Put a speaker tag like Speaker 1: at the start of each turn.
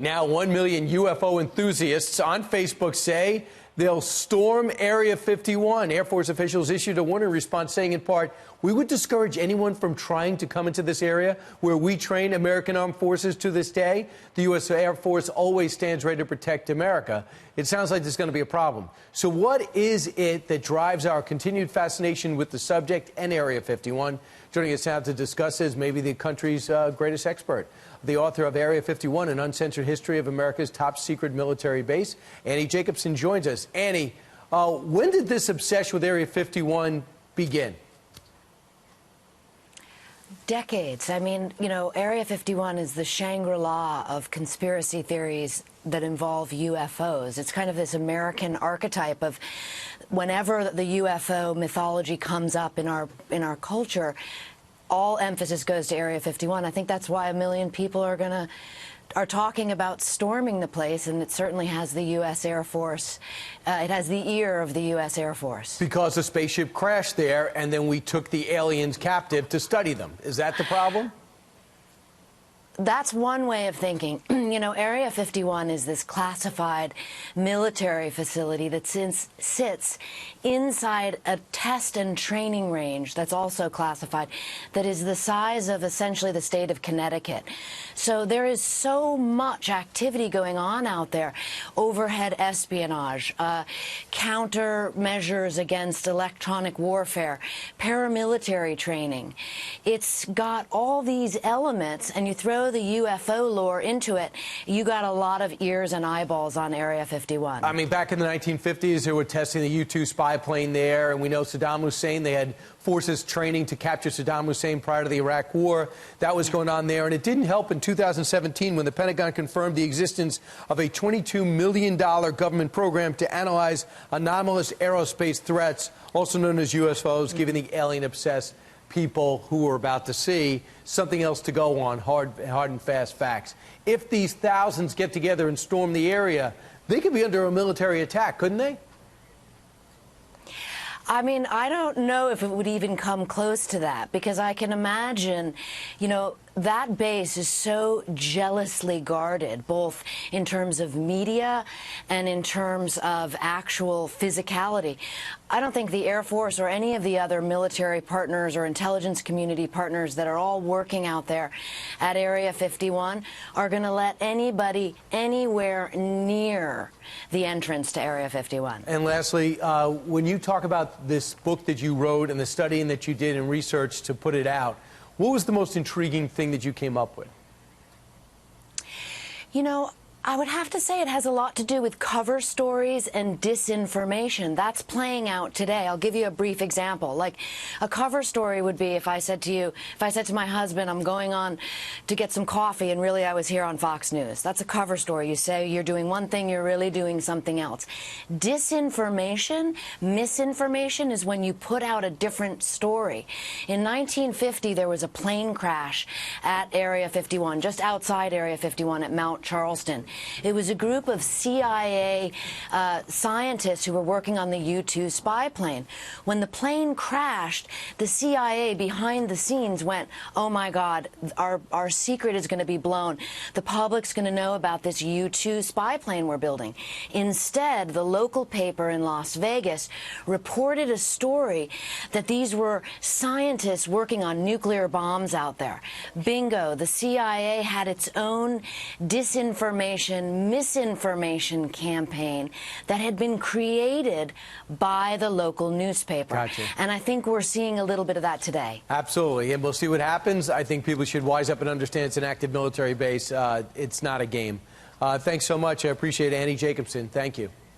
Speaker 1: Now, 1 million UFO enthusiasts on Facebook say they'll storm Area 51. Air Force officials issued a warning response saying, in part, we would discourage anyone from trying to come into this area where we train American armed forces to this day. The U.S. Air Force always stands ready to protect America. It sounds like there's going to be a problem. So what is it that drives our continued fascination with the subject and Area 51? Joining us now to discuss is maybe the country's greatest expert, the author of Area 51, An Uncensored History of America's Top Secret Military Base. Annie Jacobsen joins us. Annie, when did this obsession with Area 51 begin?
Speaker 2: Decades. I mean, you know, Area 51 is the Shangri-La of conspiracy theories that involve UFOs. It's kind of this American archetype of whenever the UFO mythology comes up in our culture, all emphasis goes to Area 51. I think that's why 1 million people are talking about storming the place, and it certainly has the U.S. Air Force. It has the ear of the U.S. Air Force. Because
Speaker 1: a spaceship crashed there, and then we took the aliens captive to study them. Is that the problem?
Speaker 2: That's one way of thinking. You know, Area 51 is this classified military facility that sits inside a test and training range that's also classified, that is the size of essentially the state of Connecticut. So there is so much activity going on out there. Overhead espionage, countermeasures against electronic warfare, paramilitary training. It's got all these elements, and you throw the UFO lore into it, you got a lot of ears and eyeballs on Area 51.
Speaker 1: I mean, back in the 1950s, they were testing the U-2 spy plane there, and we know Saddam Hussein, they had forces training to capture Saddam Hussein prior to the Iraq War. That was going on there, and it didn't help in 2017 when the Pentagon confirmed the existence of a $22 million government program to analyze anomalous aerospace threats, also known as UFOs, giving the alien-obsessed people who are about to see something else to go on, hard and fast facts. If these thousands get together and storm the area, they could be under a military attack, couldn't they?
Speaker 2: I mean, I don't know if it would even come close to that, because I can imagine, you know, that base is so jealously guarded, both in terms of media and in terms of actual physicality. I don't think the Air Force or any of the other military partners or intelligence community partners that are all working out there at Area 51 are going to let anybody anywhere near the entrance to Area 51.
Speaker 1: And lastly, when you talk about this book that you wrote and the studying that you did and research to put it out, what was the most intriguing thing that you came up with?
Speaker 2: You know, I would have to say it has a lot to do with cover stories and disinformation. That's playing out today. I'll give you a brief example. Like, a cover story would be if I said to my husband, I'm going on to get some coffee, and really I was here on Fox News. That's a cover story. You say you're doing one thing, you're really doing something else. Disinformation, misinformation is when you put out a different story. In 1950, there was a plane crash at Area 51, just outside Area 51 at Mount Charleston. It was a group of CIA scientists who were working on the U-2 spy plane. When the plane crashed, the CIA behind the scenes went, oh my God, our secret is going to be blown. The public's going to know about this U-2 spy plane we're building. Instead, the local paper in Las Vegas reported a story that these were scientists working on nuclear bombs out there. Bingo, the CIA had its own disinformation, misinformation campaign that had been created by the local newspaper.
Speaker 1: Gotcha.
Speaker 2: And I think we're seeing a little bit of that today.
Speaker 1: Absolutely, and we'll see what happens. I think people should wise up and understand it's an active military base. It's not a game. Thanks so much. I appreciate it, Annie Jacobsen. Thank you.